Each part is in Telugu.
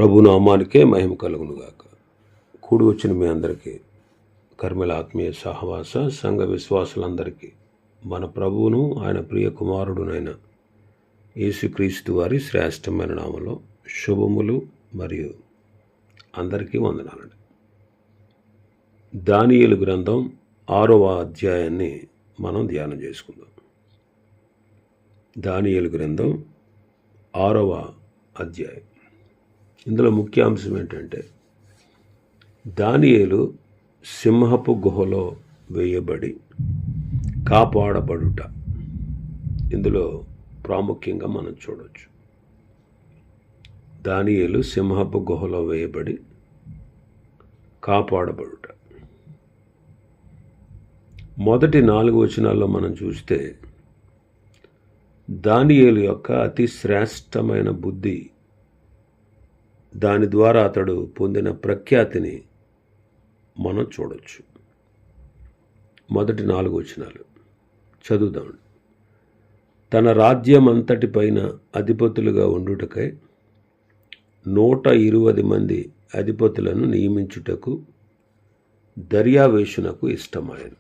ప్రభు నామానికే మహిమ కలుగునుగాక. కూడి వచ్చిన మీ అందరికీ కర్మల ఆత్మీయ సహవాస సంఘ విశ్వాసులందరికీ మన ప్రభువును ఆయన ప్రియ కుమారుడునైన యేసుక్రీస్తు వారి శ్రేష్టమైన నామలో శుభములు మరియు అందరికీ వందనాలండి. దానియేలు గ్రంథం 6వ అధ్యాయాన్ని మనం ధ్యానం చేసుకుందాం. దానియేలు గ్రంథం 6వ అధ్యాయం. ఇందులో ముఖ్య అంశం ఏంటంటే దానియేలు సింహపు గుహలో వేయబడి కాపాడబడుట. ఇందులో ప్రాముఖ్యంగా మనం చూడవచ్చు. దానియేలు సింహపు గుహలో వేయబడి కాపాడబడుట. మొదటి 4 వచనాల్లో మనం చూస్తే దానియేలు యొక్క అతి శ్రేష్టమైన బుద్ధి, దాని ద్వారా అతడు పొందిన ప్రఖ్యాతిని మనం చూడవచ్చు. మొదటి 4 వచనాలు చదువుదాం. తన రాజ్యం అంతటి పైన అధిపతులుగా ఉండుటకై 120 మంది అధిపతులను నియమించుటకు దర్యావేషునకు ఇష్టమాయెను.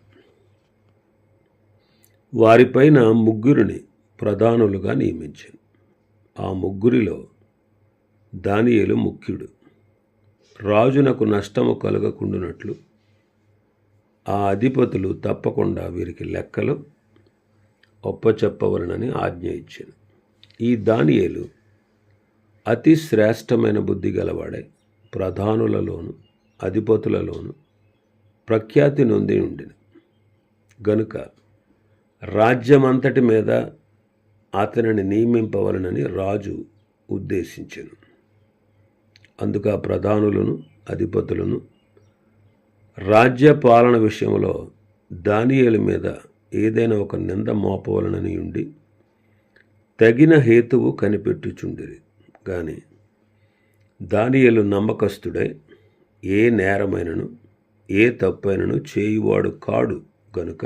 వారిపైన 3 ప్రధానులుగా నియమించాను. ఆ 3 దానియేలు ముఖ్యుడు. రాజునకు నష్టము కలగకుండునట్లు ఆ అధిపతులు తప్పకుండా వీరికి లెక్కలు ఒప్పచెప్పవలనని ఆజ్ఞ ఇచ్చాను. ఈ దానియేలు అతి శ్రేష్టమైన బుద్ధి గలవాడై ప్రధానులలోను అధిపతులలోను ప్రఖ్యాతి నొంది ఉండిన గనుక రాజ్యమంతటి మీద అతనిని నియమింపవలనని రాజు ఉద్దేశించెను. అందుకు ఆ ప్రధానులను అధిపతులను రాజ్య పాలన విషయంలో దానియేలు మీద ఏదైనా ఒక నింద మోపవలనని ఉండి తగిన హేతువు కనిపెట్టుచుండిరి. కానీ దానియేలు నమ్మకస్తుడై ఏ నేరమైనను ఏ తప్పైనను చేయువాడు కాడు గనుక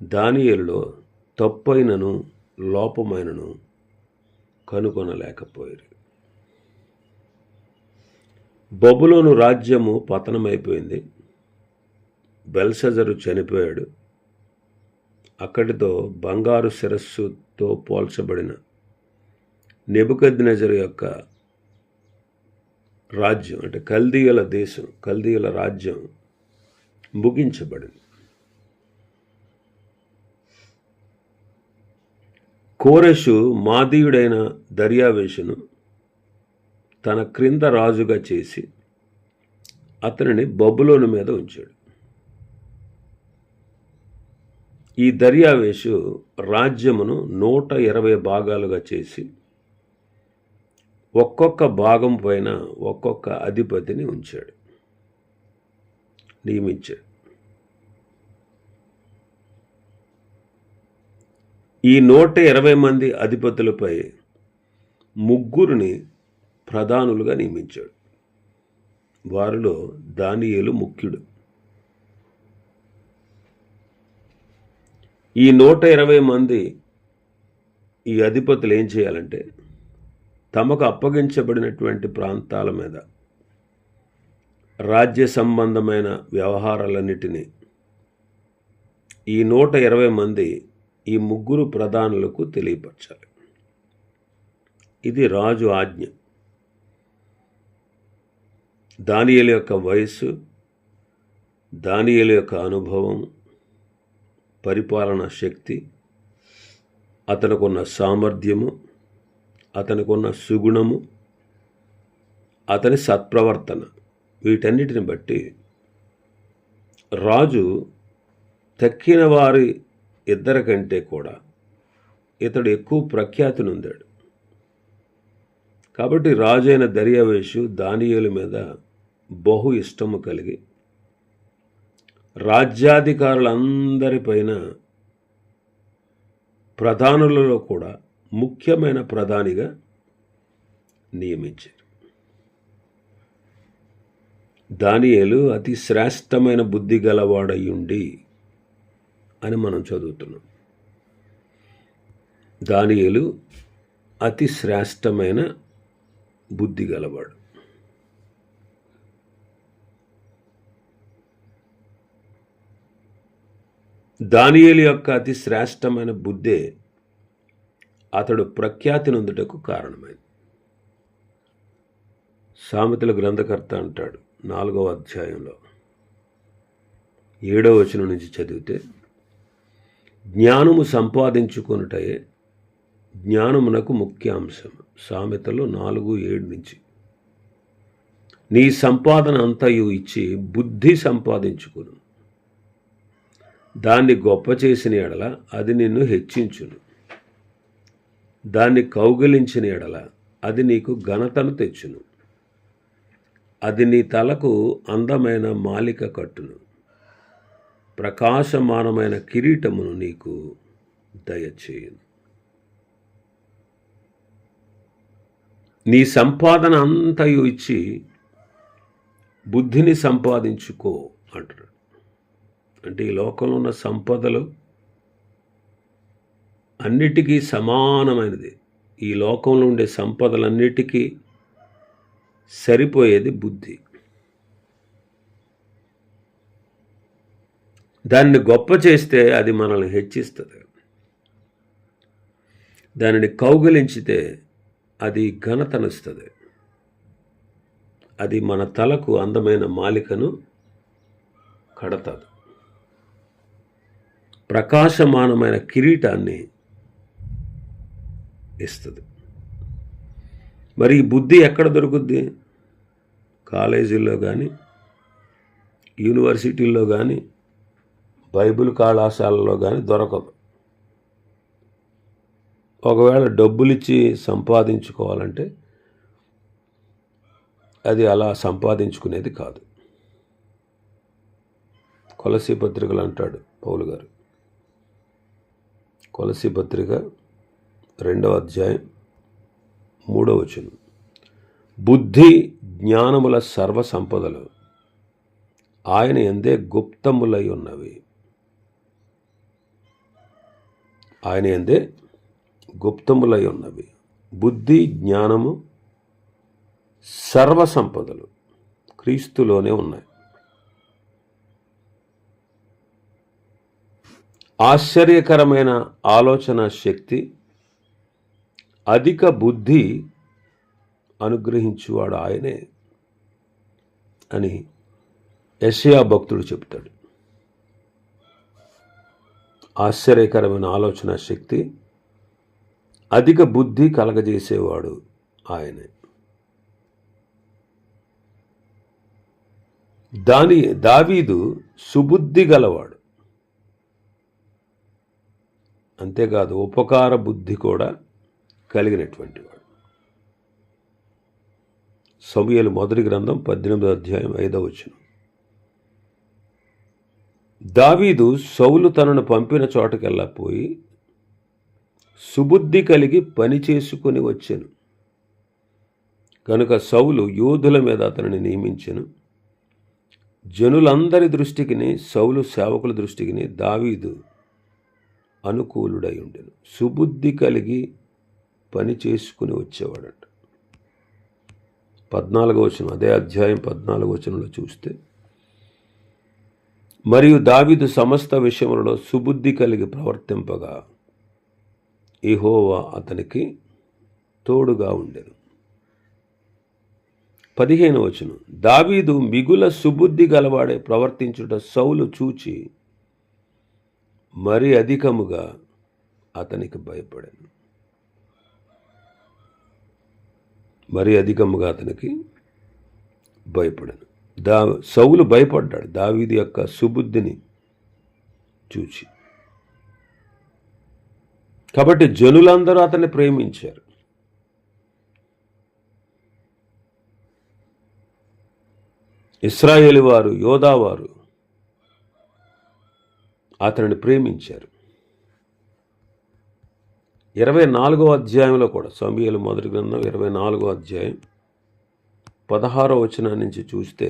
దానియేలులో తప్పైనను లోపమైనను కనుగొనలేకపోయారు. బబులోను రాజ్యము పతనమైపోయింది. బెల్షజరు చనిపోయాడు. అక్కడితో బంగారు శిరస్సుతో పోల్చబడిన నెబుకద్నెజరు యొక్క రాజ్యం, అంటే కల్దీయుల దేశం, కల్దీయుల రాజ్యం ముగించబడింది. కోరెషు మాదీయుడైన దర్యావేషును తన క్రింద రాజుగా చేసి అతనిని బబులోను మీద ఉంచాడు. ఈ దర్యావేషు రాజ్యమును 120 భాగాలుగా చేసి ఒక్కొక్క భాగం పైన ఒక్కొక్క అధిపతిని ఉంచాడు, నియమించాడు. ఈ 120 మంది అధిపతులపై 3 ప్రధానులుగా నియమించాడు. వారిలో దానియేలు ముఖ్యుడు. ఈ 120 మంది ఈ అధిపతులు ఏం చేయాలంటే తమకు అప్పగించబడినటువంటి ప్రాంతాల మీద రాజ్య సంబంధమైన వ్యవహారాలన్నిటినీ ఈ 120 మంది ఈ 3 ప్రధానులకు తెలియపరచాలి. ఇది రాజు ఆజ్ఞ. దానియేలు యొక్క వయస్సు, దానియేలు యొక్క అనుభవం, పరిపాలనా శక్తి, అతనికున్న సామర్థ్యము, అతనికున్న సుగుణము, అతని సత్ప్రవర్తన, వీటన్నిటిని బట్టి రాజు తక్కిన వారి 2 కంటే కూడా ఇతడు ఎక్కువ ప్రఖ్యాతి నొందాడు. కాబట్టి రాజైన దర్యావేషు దానియేలు మీద బహు ఇష్టము కలిగి రాజ్యాధికారులందరిపైన ప్రధానులలో కూడా ముఖ్యమైన ప్రధానిగా నియమించారు. దానియేలు అతి శ్రేష్టమైన బుద్ధి గలవాడయుండి అని మనం చదువుతున్నాం. దానియేలు అతి శ్రేష్టమైన బుద్ధి గలవాడు. దానియేలు యొక్క అతి శ్రేష్టమైన బుద్ధే అతడు ప్రఖ్యాతి నొందుటకు కారణమైంది. సామెతల గ్రంథకర్త అంటాడు 4వ అధ్యాయంలో 7వ వచనం నుంచి చదివితే, జ్ఞానము సంపాదించుకొనుటయే జ్ఞానమునకు ముఖ్యాంశం. సామెతలు 4:7 నుంచి. నీ సంపాదన అంతయు ఇచ్చి బుద్ధి సంపాదించుకును, దాన్ని గొప్ప చేసిన ఎడల అది నిన్ను హెచ్చించును, దాన్ని కౌగిలించిన ఎడల అది నీకు ఘనతను తెచ్చును, అది నీ తలకు అందమైన మాలిక కట్టును, ప్రకాశమానమైన కిరీటమును నీకు దయచేయును. నీ సంపాదన అంతయు ఇచ్చి బుద్ధిని సంపాదించుకో అంటాడు. అంటే ఈ లోకంలో ఉన్న సంపదలు అన్నిటికీ సమానమైనది. ఈ లోకంలో ఉండే సంపదలన్నిటికీ సరిపోయేది బుద్ధి. దాన్ని గొప్ప చేస్తే అది మనల్ని హెచ్చిస్తుంది, దానిని కౌగిలించితే అది ఘనతనిస్తుంది, అది మన తలకు అందమైన మాలికను కడతాది, ప్రకాశమానమైన కిరీటాన్ని ఇస్తుంది. మరి ఈ బుద్ధి ఎక్కడ దొరుకుద్ది? కాలేజీల్లో కానీ, యూనివర్సిటీల్లో కానీ, బైబిల్ కళాశాలలో కానీ దొరకదు. ఒకవేళ డబ్బులిచ్చి సంపాదించుకోవాలంటే అది అలా సంపాదించుకునేది కాదు. కొలసీ పత్రికలు అంటాడు పౌలు గారు, కొలసీ పత్రిక 2వ అధ్యాయం 3వ వచనం, బుద్ధి జ్ఞానముల సర్వ సంపదలు ఆయన యందే గుప్తములై ఉన్నవి. ఆయన యందే గుప్తములై ఉన్నవి. బుద్ధి జ్ఞానము సర్వ సంపదలు క్రీస్తులోనే ఉన్నాయి. ఆశ్చర్యకరమైన ఆలోచన శక్తి, అధిక బుద్ధి అనుగ్రహించువాడు ఆయనే అని యెషయా భక్తుడు చెప్తాడు. ఆశ్చర్యకరమైన ఆలోచన శక్తి, అధిక బుద్ధి కలగజేసేవాడు ఆయనే. దావీదు సుబుద్ధి గలవాడు, అంతేకాదు ఉపకార బుద్ధి కూడా కలిగినటువంటి వాడు. సమూయేలు మొదటి గ్రంథం 18వ అధ్యాయం 5వ వచనం, దావీదు సౌలు తనను పంపిన చోటకెల్లా పోయి సుబుద్ధి కలిగి పని చేసుకుని వచ్చెను. కనుక సౌలు యోధుల మీద అతనిని నియమించెను. జనులందరి దృష్టికిని, సౌలు సేవకుల దృష్టికిని దావీదు అనుకూలుడై ఉండెను. సుబుద్ధి కలిగి పని చేసుకుని వచ్చేవాడంట. 14వ వచనం, అదే అధ్యాయం 14వ వచనంలో చూస్తే, మరియు దావీదు సమస్త విషయములలో సుబుద్ధి కలిగి ప్రవర్తింపగా యెహోవా అతనికి తోడుగా ఉండెను. 15వ వచనం, దావీదు మిగుల సుబుద్ధి గలవాడే ప్రవర్తించుట సౌలు చూచి మరి అధికముగా అతనికి భయపడాను. మరి అధికముగా అతనికి భయపడాను. సౌలు భయపడ్డాడు దావీదు యొక్క సుబుద్ధిని చూచి. కాబట్టి జనులందరూ అతన్ని ప్రేమించారు. ఇశ్రాయేలు వారు, యోధావారు అతనిని ప్రేమించారు. 24వ అధ్యాయంలో కూడా, సమూయేలు మొదటి గ్రంథం 24వ అధ్యాయం 16వ వచనం నుంచి చూస్తే,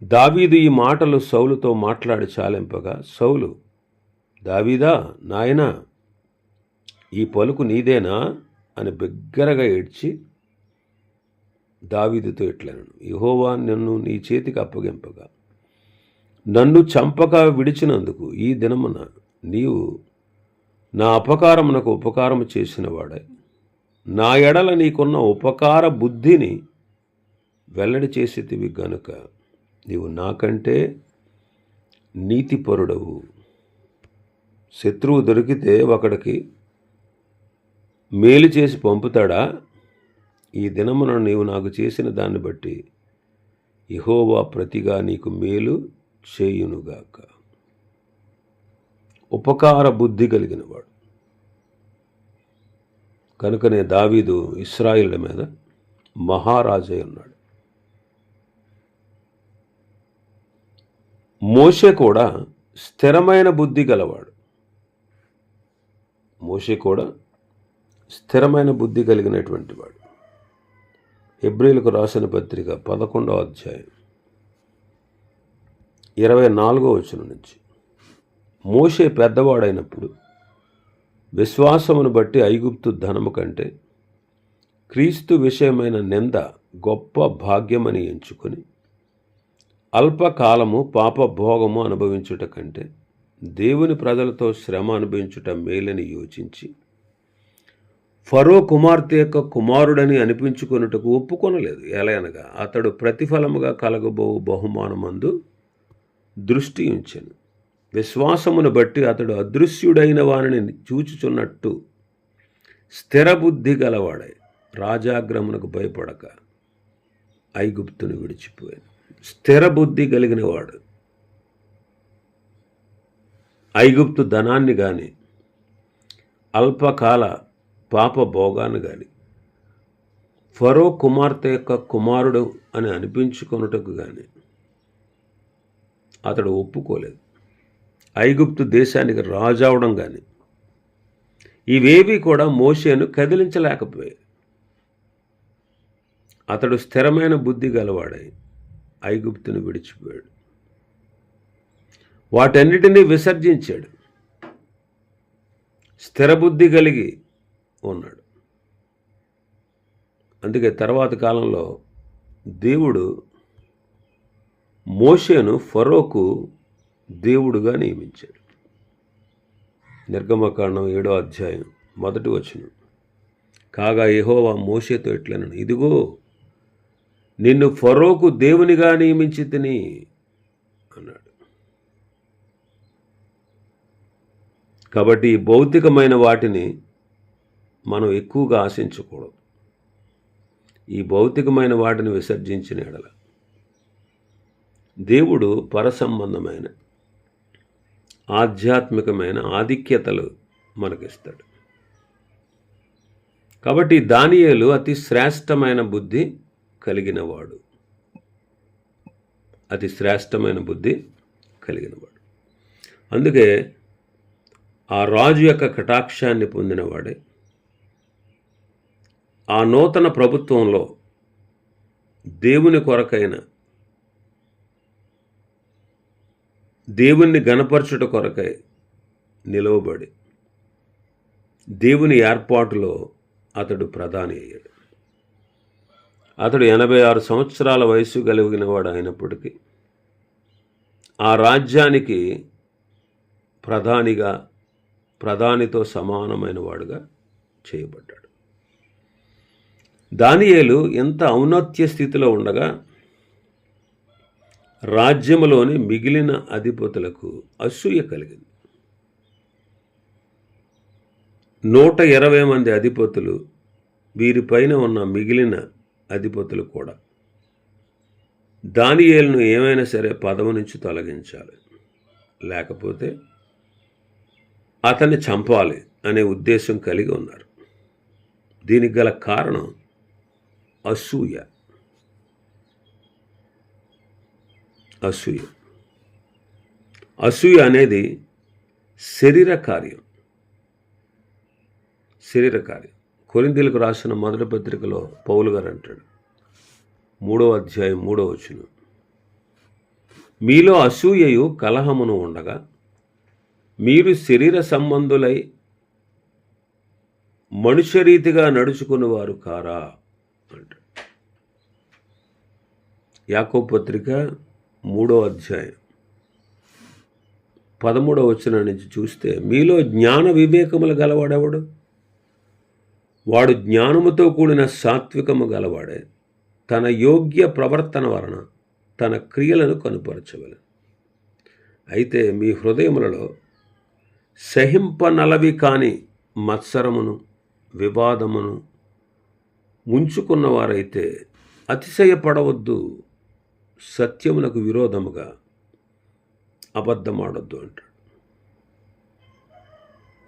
దావీదు ఈ మాటలు సౌలుతో మాట్లాడి చాలింపగా, సౌలు, దావీదా నాయనా, ఈ పలుకు నీదేనా అని బిగ్గరగా ఏడ్చి దావీదుతో ఇట్లనెను, యెహోవా నన్ను నీ చేతికి అప్పగింపగా నన్ను చంపక విడిచినందుకు ఈ దినమున నీవు నా అపకారమునకు ఉపకారము చేసిన వాడై నా ఎడల నీకున్న ఉపకార బుద్ధిని వెల్లడి చేసేటివి గనుక నీవు నాకంటే నీతిపరుడవు. శత్రువు దొరికితే ఒకడికి మేలు చేసి పంపుతాడా? ఈ దినమున నీవు నాకు చేసిన దాన్ని బట్టి యెహోవా ప్రతిగా నీకు మేలు చేయునుగాక. ఉపకార బుద్ధి కలిగినవాడు కనుకనే దావీదు ఇశ్రాయేలుల మీద మహారాజై ఉన్నాడు. మోషే కూడా స్థిరమైన బుద్ధి గలవాడు. మోషే కూడా స్థిరమైన బుద్ధి కలిగినటువంటి వాడు. హెబ్రీయులకు రాసిన పత్రిక 11వ అధ్యాయం 24వ వచనం నుంచి, మోషే పెద్దవాడైనప్పుడు విశ్వాసమును బట్టి ఐగుప్తు ధనము కంటే క్రీస్తు విషయమైన నింద గొప్ప భాగ్యమని ఎంచుకొని అల్పకాలము పాప భోగము అనుభవించుట కంటే దేవుని ప్రజలతో శ్రమ అనుభవించుట మేలని యోచించి ఫరో కుమార్తె యొక్క కుమారుడని అనిపించుకొనుటకు ఒప్పుకొనలేదు. ఎలయనగా అతడు ప్రతిఫలముగా కలగబోవు బహుమానమందు దృష్టి ఉంచెను. విశ్వాసమును బట్టి అతడు అదృశ్యుడైన వానిని చూచుచున్నట్టు స్థిరబుద్ధి గలవాడై రాజాగ్రహమునకు భయపడక ఐగుప్తును విడిచిపోయాను. స్థిరబుద్ధి కలిగిన వాడు ఐగుప్తు ధనాన్ని కానీ అల్పకాల పాప భోగాన్ని కానీ ఫరో కుమార్తె యొక్క కుమారుడు అని అనిపించుకొనుటకు కానీ అతడు ఒప్పుకోలేదు. ఐగుప్తు దేశానికి రాజవడం కానీ ఇవేవి కూడా మోషేను కదిలించలేకపోయాయి. అతడు స్థిరమైన బుద్ధి గలవాడై ఐగుప్తును విడిచిపోయాడు. వాటన్నిటినీ విసర్జించాడు. స్థిరబుద్ధి కలిగి ఉన్నాడు. అందుకే తర్వాత కాలంలో దేవుడు మోషేను ఫరోకు దేవుడుగా నియమించాడు. నిర్గమకాండం 7వ అధ్యాయం 1వ వచనం, కాగా యెహోవా మోషేతో ఇట్లనెను, ఇదిగో నిన్ను ఫరోకు దేవునిగా నియమించి తిని అన్నాడు. కాబట్టి ఈ భౌతికమైన వాటిని మనం ఎక్కువగా ఆశించకూడదు. ఈ భౌతికమైన వాటిని విసర్జించిన ఎడల దేవుడు పరసంబంధమైన ఆధ్యాత్మికమైన ఆధిక్యతలు మనకిస్తాడు. కాబట్టి దానియేలు అతి శ్రేష్టమైన బుద్ధి కలిగినవాడు. అతి శ్రేష్టమైన బుద్ధి కలిగినవాడు. అందుకే ఆ రాజు యొక్క కటాక్షాన్ని పొందినవాడే ఆ నూతన ప్రభుత్వంలో దేవుని కొరకైన దేవుణ్ణి గణపరచుట కొరకై నిలవబడి దేవుని ఏర్పాటులో అతడు ప్రధాని అయ్యాడు. అతడు 86 సంవత్సరాల వయసు కలిగినవాడు అయినప్పటికీ ఆ రాజ్యానికి ప్రధానితో సమానమైన వాడుగా చేయబడ్డాడు. దానియేలు ఎంత ఔన్నత్య స్థితిలో ఉండగా రాజ్యములోని మిగిలిన అధిపతులకు అసూయ కలిగింది. 120 మంది అధిపతులు, వీరిపైన ఉన్న మిగిలిన అధిపతులు కూడా దానియేలును ఏమైనా సరే పదవి నుంచి తొలగించాలి, లేకపోతే అతన్ని చంపాలి అనే ఉద్దేశం కలిగి ఉన్నారు. దీనికి గల కారణం అసూయ. అసూయ అనేది శరీర కార్యం. కొరింథీయులకు రాసిన మొదటి పత్రికలో పౌలు గారు అంటాడు, 3వ అధ్యాయం 3వ వచనం, మీలో అసూయయు కలహమును ఉండగా మీరు శరీర సంబంధులై మనుష్యరీతిగా నడుచుకునేవారు కారా అంట. యాకోబు పత్రిక 3వ అధ్యాయం 13వ వచనం నుంచి చూస్తే, మీలో జ్ఞాన వివేకములు గలవాడెవడు? వాడు జ్ఞానముతో కూడిన సాత్వికము గలవాడే తన యోగ్య ప్రవర్తన వలన తన క్రియలను కనుపరచవలెను. అయితే మీ హృదయములలో సహింపనలవి కాని మత్సరమును వివాదమును ముంచుకున్నవారైతే అతిశయపడవద్దు, సత్యమునకు విరోధముగా అబద్ధమాడొద్దు అంటాడు.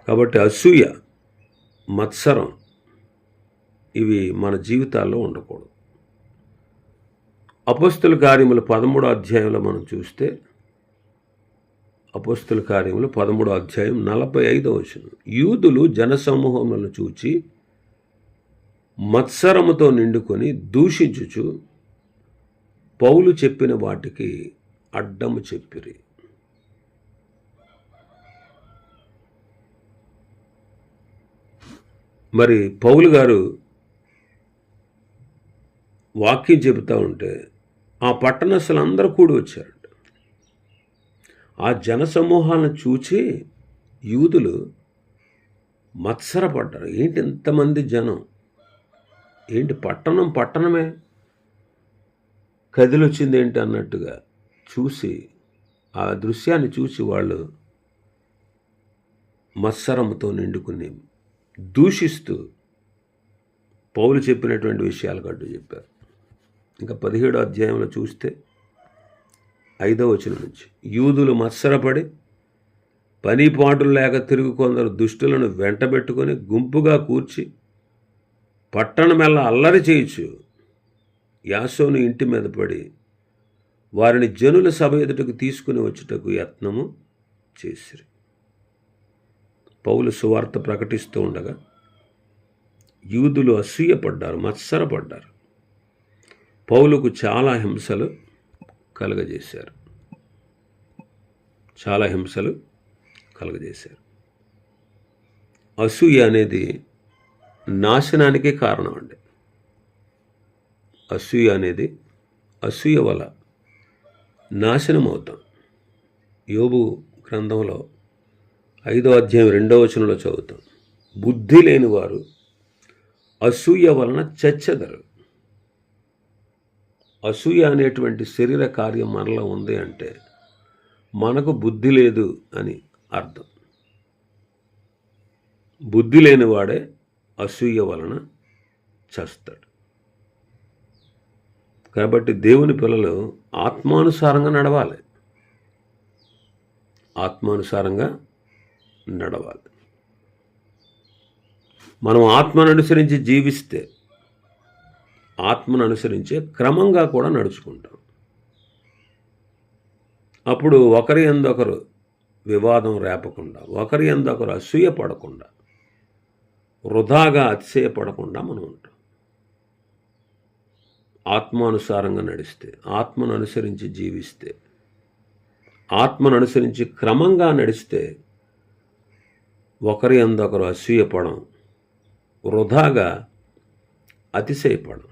కాబట్టి అసూయ, మత్సరం ఇవి మన జీవితాల్లో ఉండకూడదు. అపోస్తుల కార్యములు 13వ అధ్యాయంలో మనం చూస్తే, అపోస్తుల కార్యములు 13వ అధ్యాయం 45వ వచనం, యూదులు జనసమూహములను చూచి మత్సరముతో నిండుకొని దూషించుచు పౌలు చెప్పిన వాటికి అడ్డము చెప్పిరి. మరి పౌలు గారు వాక్యం చెబుతూ ఉంటే ఆ పట్టణస్థులందరూ కూడి వచ్చారంట. ఆ జనసమూహాలను చూచి యూదులు మత్సరపడ్డారు. ఏంటి ఎంతమంది జనం, ఏంటి పట్టణమే కదిలొచ్చింది ఏంటి అన్నట్టుగా చూసి, ఆ దృశ్యాన్ని చూసి వాళ్ళు మత్సరంతో నిండుకుని దూషిస్తూ పౌలు చెప్పినటువంటి విషయాలు కట్టు చెప్పారు. ఇంకా 17వ అధ్యాయంలో చూస్తే 5వ వచనం నుంచి, యూదులు మత్సరపడి పనిపాటులు లేక తిరుగు కొందరు దుష్టులను వెంటబెట్టుకొని గుంపుగా కూర్చి పట్టణమెల్లా అల్లరి చేయించు యాసోను ఇంటి మీద పడి వారిని జనుల సభ ఎదుటకు తీసుకుని వచ్చుటకు యత్నము చేసిరి. పౌలు సువార్త ప్రకటిస్తూ ఉండగా యూదులు అసూయపడ్డారు, మత్సరపడ్డారు. పౌలుకు చాలా హింసలు కలుగజేశారు. అసూయ అనేది నాశనానికి కారణం అండి. అసూయ వల్ల నాశనం అవుతాం. యోబు గ్రంథంలో 5వ అధ్యాయం 2వ వచనంలో చదువుతాం, బుద్ధి లేని వారు అసూయ వలన చచ్చెదరు. అసూయ అనేటువంటి శరీర కార్యం మనలో ఉంది అంటే మనకు బుద్ధి లేదు అని అర్థం. బుద్ధి లేనివాడే అసూయ వలన చస్తాడు. కాబట్టి దేవుని పిల్లలు ఆత్మానుసారంగా నడవాలి. మనం ఆత్మను అనుసరించి జీవిస్తే, ఆత్మను అనుసరించే క్రమంగా కూడా నడుచుకుంటాం. అప్పుడు ఒకరి యందొకరు వివాదం రేపకుండా, ఒకరి యందొకరు అసూయ పడకుండా, వృధాగా అతిశయపడకుండా మనం ఉంటాం. ఆత్మానుసారంగా నడిస్తే, ఆత్మను అనుసరించి జీవిస్తే, ఆత్మను అనుసరించి క్రమంగా నడిస్తే ఒకరి యందొకరు అసూయపడం, వృధాగా అతిశయపడం.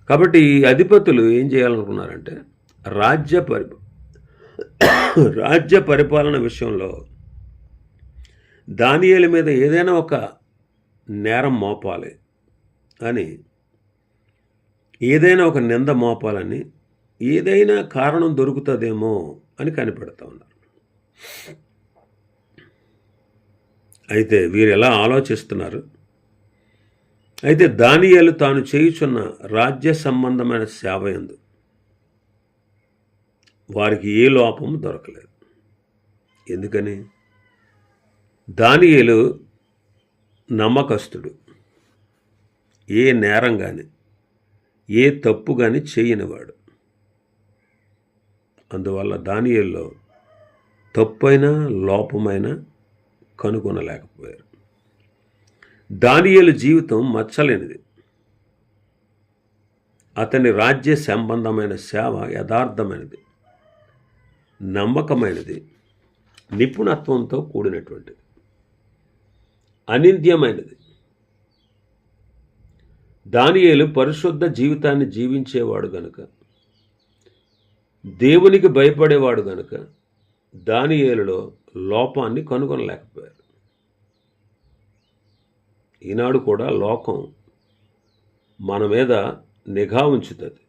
కాబట్టి ఈ అధిపతులు ఏం చేయాలనుకున్నారంటే రాజ్య పరిపాలన విషయంలో దానియేలు మీద ఏదైనా ఒక నేరం మోపాలి అని, ఏదైనా ఒక నింద మోపాలని, ఏదైనా కారణం దొరుకుతుందేమో అని కనిపెడతా ఉన్నారు. అయితే వీరు ఎలా ఆలోచిస్తున్నారు? అయితే దానియేలు తాను చేయుచున్న రాజ్య సంబంధమైన సేవ యందు వారికి ఏ లోపము దొరకలేదు. ఎందుకని? దానియేలు నమ్మకస్తుడు, ఏ నేరం కానీ ఏ తప్పు కానీ చేయనివాడు. అందువల్ల దానియేలులో తప్పైనా లోపమైనా కనుగొనలేకపోయారు. దానియేలు జీవితం మచ్చలేనిది. అతని రాజ్య సంబంధమైన సేవ యథార్థమైనది, నమ్మకమైనది, నిపుణత్వంతో కూడినటువంటిది. అనింద్యమైనది. దానియేలు పరిశుద్ధ జీవితాన్ని జీవించేవాడు గనుక, దేవునికి భయపడేవాడు గనుక దానియేలులో లోపాన్ని కనుగొనలేకపోయారు. ఈనాడు కూడా లోకం మన మీద నిఘా ఉంచుతుంది.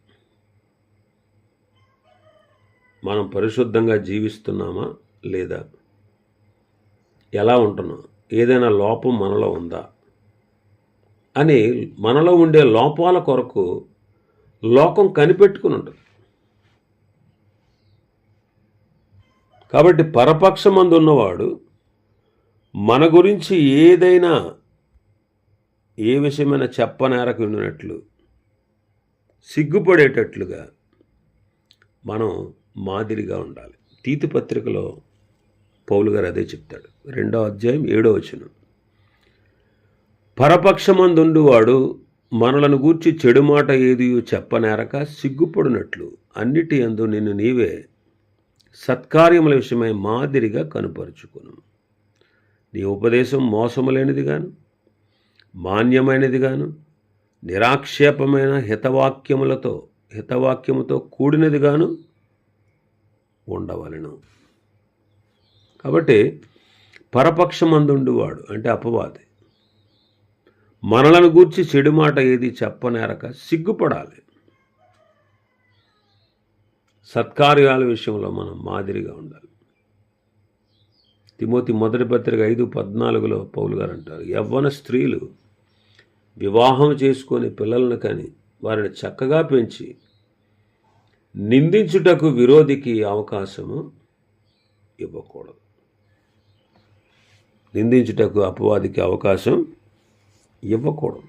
మనం పరిశుద్ధంగా జీవిస్తున్నామా లేదా, ఎలా ఉంటున్నాం, ఏదైనా లోపం మనలో ఉందా అని మనలో ఉండే లోపాల కొరకు లోకం కనిపెట్టుకుని ఉంటుంది. కాబట్టి పరపక్షమందు ఉన్నవాడు మన గురించి ఏదైనా ఏ విషయమైనా చెప్పనేరకు ఉన్నట్లు, సిగ్గుపడేటట్లుగా మనం మాదిరిగా ఉండాలి. తీతు పత్రికలో పౌలు గారు అదే చెప్తాడు. 2వ అధ్యాయం 7వ వచనం. పరపక్షమందుండువాడు మనలను గూర్చి చెడు మాట ఏది చెప్పనేరక సిగ్గుపడినట్లు అన్నిటి యందు నిన్ను నీవే సత్కార్యముల విషయమై మాదిరిగా కనుపరుచుకును. నీ ఉపదేశం మోసము లేనిదిగాను, మాన్యమైనదిగాను, నిరాక్షేపమైన హితవాక్యముతో కూడినదిగాను ఉండవలెను. కాబట్టి పరపక్షమందుండువాడు అంటే అపవాది మనలను గూర్చి చెడు మాట ఏది చెప్పనేరక సిగ్గుపడాలి. సత్కార్యాల విషయంలో మనం మాదిరిగా ఉండాలి. తిమోతి మొదటి పత్రిక 5:14 పౌలు గారు అంటారు, యవ్వన స్త్రీలు వివాహం చేసుకొని పిల్లలను కని వారిని చక్కగా పెంచి నిందించుటకు విరోధికి అవకాశము ఇవ్వకూడదు. నిందించుటకు అపవాదికి అవకాశం ఇవ్వకూడదు.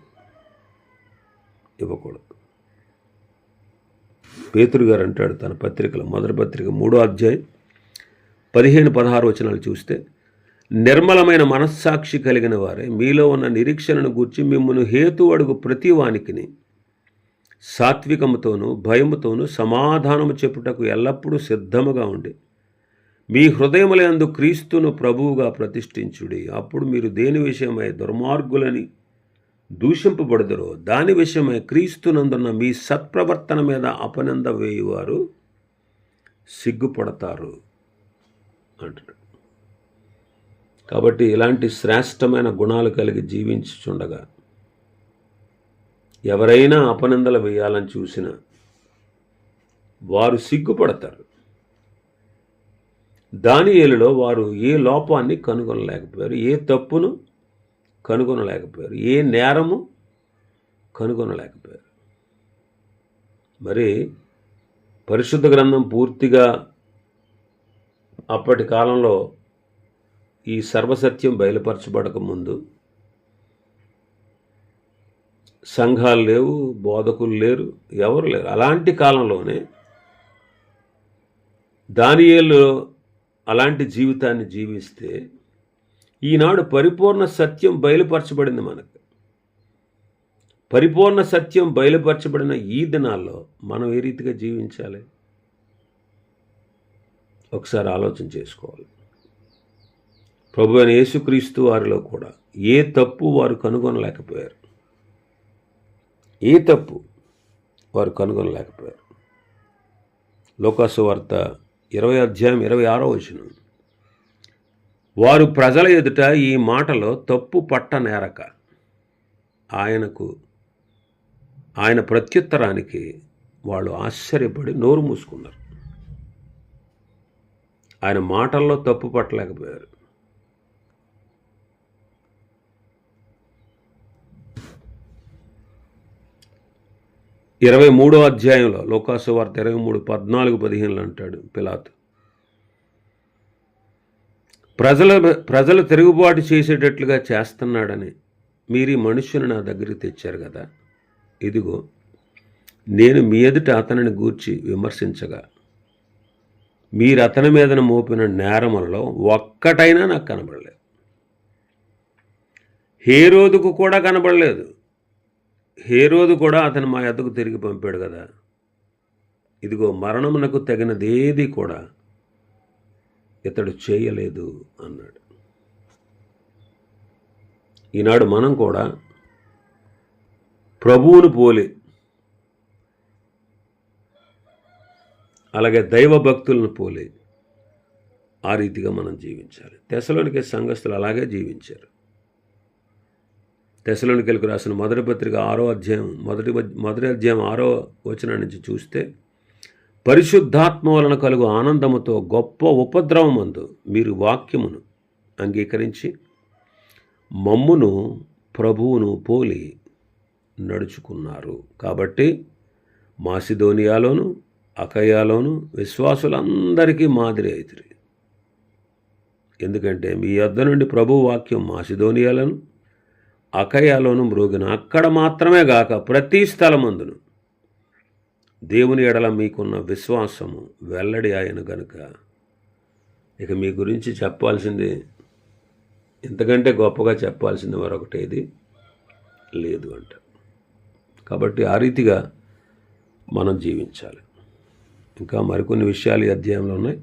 పేతురు గారు అంటాడు తన పత్రికలో, మొదటి పత్రిక 3వ అధ్యాయం 15-16 వచనాలు చూస్తే, నిర్మలమైన మనస్సాక్షి కలిగిన వారే మీలో ఉన్న నిరీక్షణను గూర్చి మిమ్మును హేతు అడుగు ప్రతి వానికిని సాత్వికముతోనూ భయముతోనూ సమాధానము చెప్పుటకు ఎల్లప్పుడూ సిద్ధముగా ఉండి మీ హృదయములందు క్రీస్తును ప్రభువుగా ప్రతిష్ఠించుడి. అప్పుడు మీరు దేని విషయమై దుర్మార్గులని దూషింపబడుదురో దాని విషయమై క్రీస్తునందున్న మీ సత్ప్రవర్తన మీద అపనింద వేయువారు సిగ్గుపడతారు అంటాడు. కాబట్టి ఇలాంటి శ్రేష్టమైన గుణాలు కలిగి జీవించుచుండగా ఎవరైనా అపనిందలు వేయాలని చూసినా వారు సిగ్గుపడతారు. దానియేలులో వారు ఏ లోపాన్ని కనుగొనలేకపోయారు, ఏ తప్పును కనుగొనలేకపోయారు, ఏ నేరము కనుగొనలేకపోయారు. మరి పరిశుద్ధ గ్రంథం పూర్తిగా అప్పటి కాలంలో ఈ సర్వసత్యం బయలుపరచబడక ముందు సంఘాలు లేవు, బోధకులు లేరు, ఎవరు లేరు. అలాంటి కాలంలోనే దానియేలు అలాంటి జీవితాన్ని జీవిస్తే ఈనాడు పరిపూర్ణ సత్యం బయలుపరచబడింది. మనకు పరిపూర్ణ సత్యం బయలుపరచబడిన ఈ దినాల్లో మనం ఏ రీతిగా జీవించాలి ఒకసారి ఆలోచన చేసుకోవాలి. ప్రభు అయిన యేసుక్రీస్తు వారిలో కూడా ఏ తప్పు వారు కనుగొనలేకపోయారు. లోకాసు వార్త 20వ అధ్యాయం 26వ వచనం. వారు ప్రజల ఎదుట ఈ మాటలో తప్పు పట్టనేరక ఆయన ప్రత్యుత్తరానికి వాళ్ళు ఆశ్చర్యపడి నోరు మూసుకున్నారు. ఆయన మాటల్లో తప్పు పట్టలేకపోయారు. ఈ 23వ అధ్యాయంలో లోకాసు వార్త 23:14-15 అంటాడు పిలాతు, ప్రజలు తిరుగుబాటు చేసేటట్లుగా చేస్తున్నాడని మీరు ఈ మనుష్యుని నా దగ్గరికి తెచ్చారు కదా. ఇదిగో నేను మీ ఎదుట అతనిని గూర్చి విమర్శించగా మీరు అతని మీదన మోపిన నేరములలో ఒక్కటైనా నాకు కనబడలేదు. హేరోదుకు కూడా కనబడలేదు. హేరోదు కూడా అతను మా యొద్దకు తిరిగి పంపాడు కదా. ఇదిగో మరణమునకు తగినదేది కూడా ఇతడు చేయలేదు అన్నాడు. ఈనాడు మనం కూడా ప్రభువును పోలి, అలాగే దైవ భక్తులను పోలి ఆ రీతిగా మనం జీవించాలి. తెస్సలోనికే సంఘస్థులు అలాగే జీవించారు. తెస్సలోనికెలకు రాసిన మొదటి పత్రిక 6వ అధ్యాయం మొదటి అధ్యాయం 6వ వచనం నుంచి చూస్తే, పరిశుద్ధాత్మ వలన కలుగు ఆనందముతో గొప్ప ఉపద్రవమందు మీరు వాక్యమును అంగీకరించి మమ్మును ప్రభువును పోలి నడుచుకున్నారు. కాబట్టి మాసిదోనియాలోను అకయాలోను విశ్వాసులందరికీ మాదిరి అయితిరి. ఎందుకంటే మీ యొద్ద నుండి ప్రభు వాక్యం మాసిదోనియాలోను అకయాలోను మ్రోగిన అక్కడ మాత్రమే గాక ప్రతి స్థలమందును దేవుని ఎడల మీకున్న విశ్వాసము వెల్లడి ఆయన గనుక ఇక మీ గురించి చెప్పాల్సింది, ఇంతకంటే గొప్పగా చెప్పాల్సింది మరొకటేది లేదు అంట. కాబట్టి ఆ రీతిగా మనం జీవించాలి. ఇంకా మరికొన్ని విషయాలు ఈ అధ్యాయంలో ఉన్నాయి.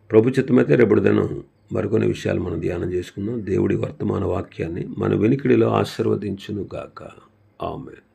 ప్రభు చిత్తమైతే రేపటి దినం మరికొన్ని విషయాలు మనం ధ్యానం చేసుకుందాం. దేవుడి వర్తమాన వాక్యాన్ని మన వెనికిడిలో ఆశీర్వదించును గాక. ఆమేన్.